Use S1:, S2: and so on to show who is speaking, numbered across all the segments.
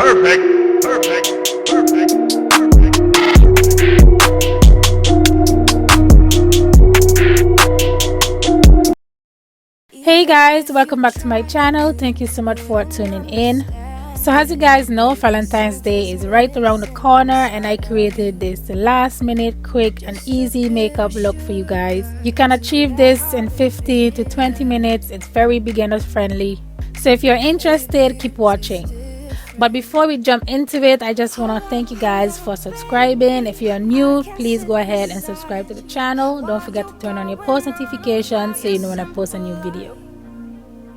S1: Perfect, perfect, perfect,
S2: Hey guys, welcome back to my channel. Thank you so much for tuning in. So as you guys know, Valentine's Day is right around the corner and I created this last minute quick and easy makeup look for you guys. You can achieve this in 15 to 20 minutes. It's very beginner friendly. So if you're interested, keep watching. But before we jump into it, I just want to thank you guys for subscribing. If you're new, please go ahead and subscribe to the channel. Don't forget to turn on your post notifications so you know when I post a new video.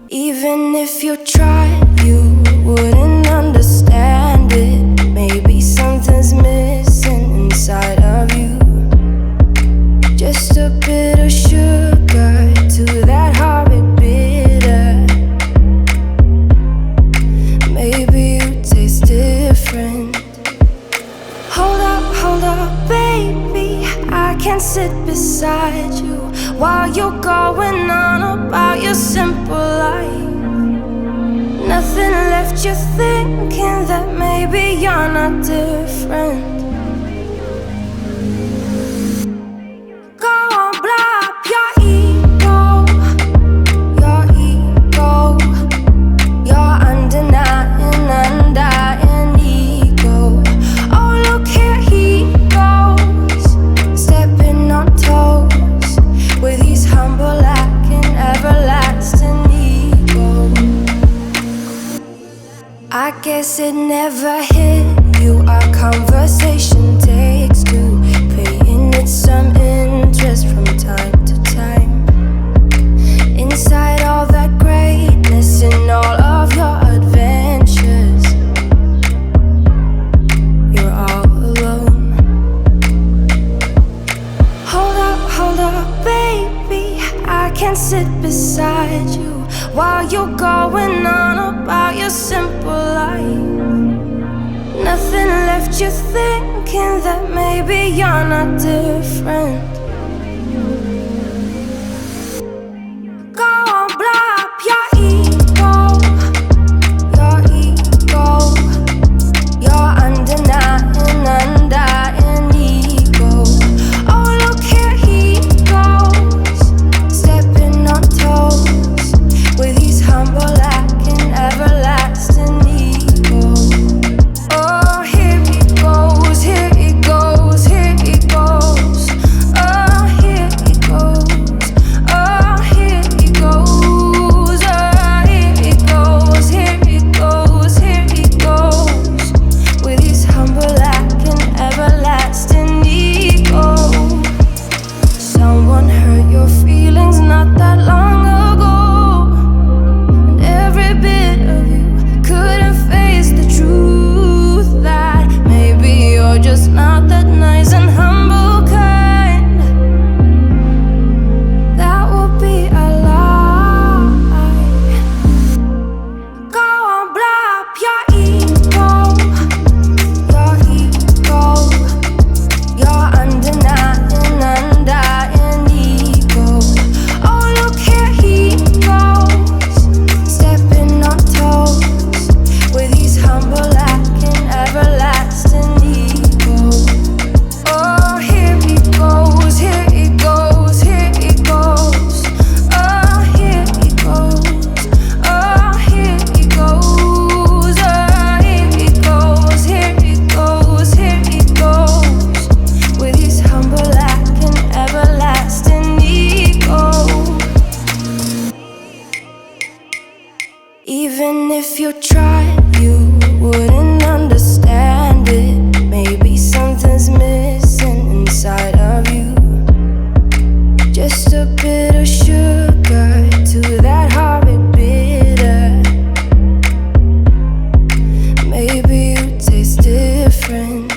S3: Even if you tried, you wouldn't understand it. Maybe something's missing inside of you. Just a bit of sugar to that horrid bitter. Maybe you taste different. Hold up, baby. I can't sit beside you while you're going on about your simple life. Nothing left you thinking that maybe you're not different. Go on, blow up your ego. Your ego. Your undying ego. Oh, look here he goes, stepping on toes with his humble lacking everlasting ego. I guess it never hit you. Our conversation takes two, paying it some interest from time to time. Inside all that greatness and all of your adventures, you're all alone. Hold up, baby. I can't sit beside you while you're going on about your simple life. Nothing left you thinking that maybe you're not different. Go on, blow up your ego. Your ego. Your undying ego. Oh, look here he goes, stepping on toes with his humble lacking everlasting ego. Oh, here he goes, here he goes, here he goes. Oh, here he goes, oh, here he goes, oh, here he goes, here he goes, here he goes with his humble lacking everlasting ego. Someone hurt your feelings not that long ago, and every bit of you couldn't face the truth that maybe you're just not that nice and humble kind. That would be a lie. Go on, blow up your ego. Your ego. Your undying ego. Oh, look here he goes, stepping on toes with his humble lacking everlasting ego. Oh, here he goes, here he goes, here he goes. Oh, here he goes, oh, here he goes, oh, here he goes, here he goes, here he goes with his humble lacking everlasting ego. Even if you tried, you wouldn't understand it. Maybe something's missing inside of you. Just a bit of sugar to that horrid bitter. Maybe you taste different.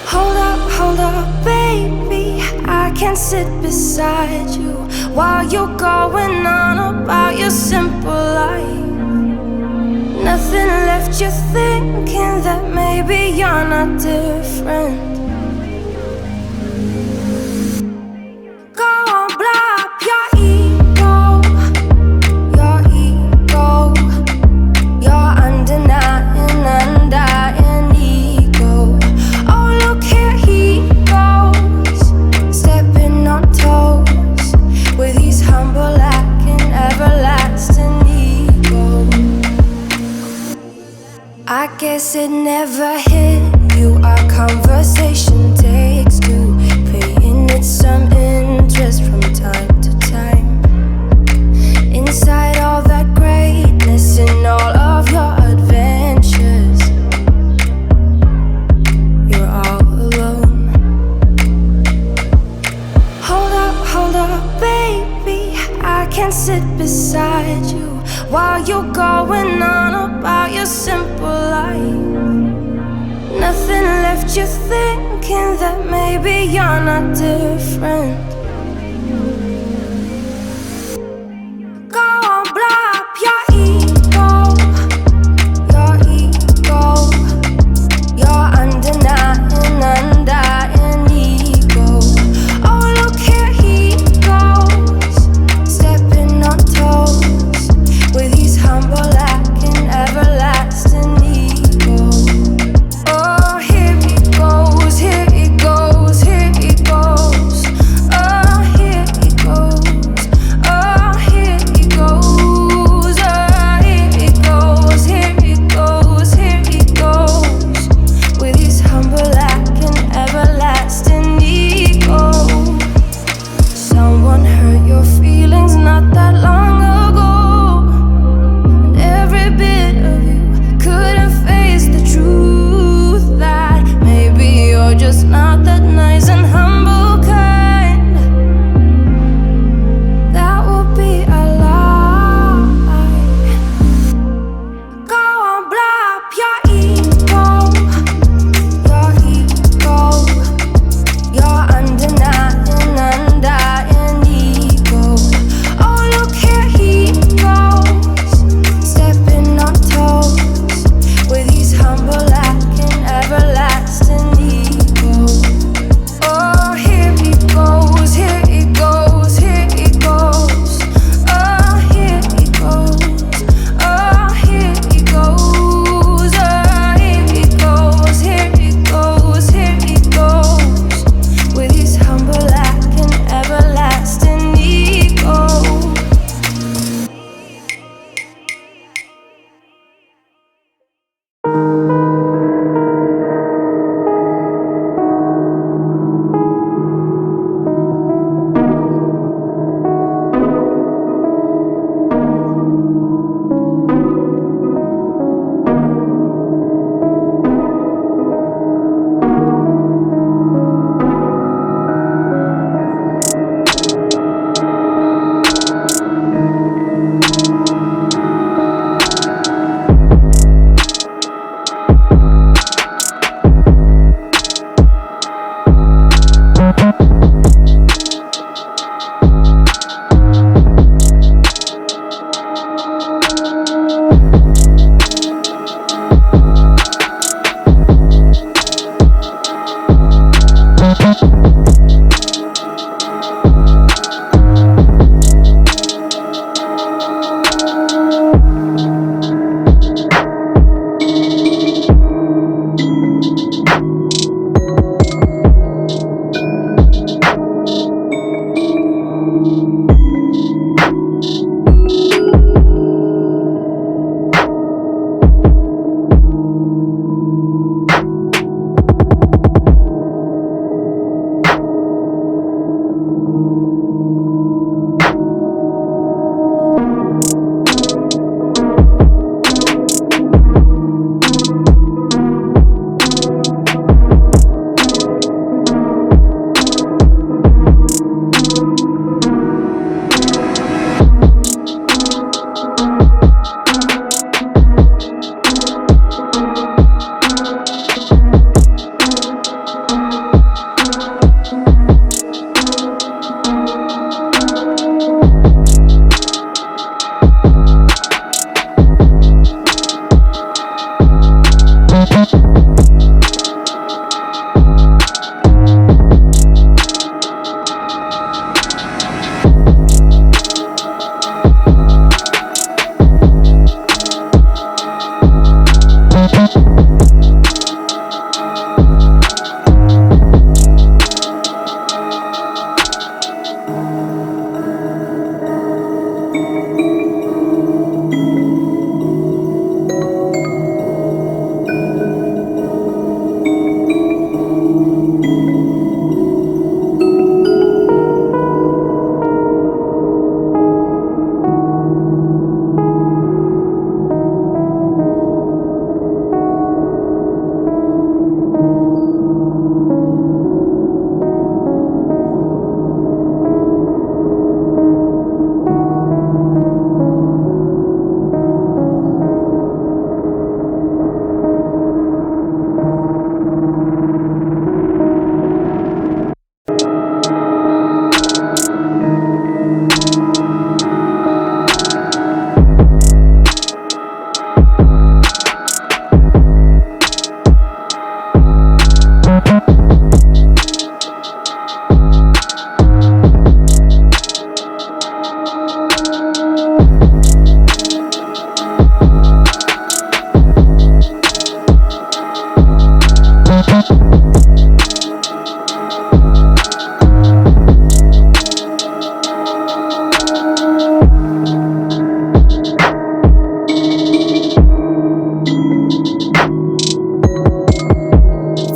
S3: Hold up, baby. I can't sit beside you while you're going on about your simple life. Nothing left you thinking that maybe you're not different. Go on, blow up your ego. Your ego. Your undying I guess it never hit you. Our conversation takes two, paying it some interest from time to time. Inside all that greatness and all of your adventures, you're all alone. Hold up, baby, I can't sit beside you while you're going on about your simple life. Nothing left you thinking that maybe you're not different. Go on, blow up your ego, your undying ego. Oh, look here he goes, stepping on toes with his humble lacking everlasting ego. Oh, here he goes, here he goes, here he goes. Oh,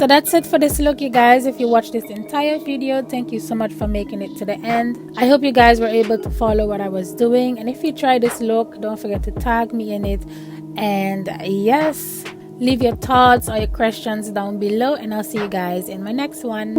S2: So that's it for this look, you guys. If you watched this entire video, thank you so much for making it to the end. I hope you guys were able to follow what I was doing, and if you try this look, don't forget to tag me in it. And yes, leave your thoughts or your questions down below, and I'll see you guys in my next one.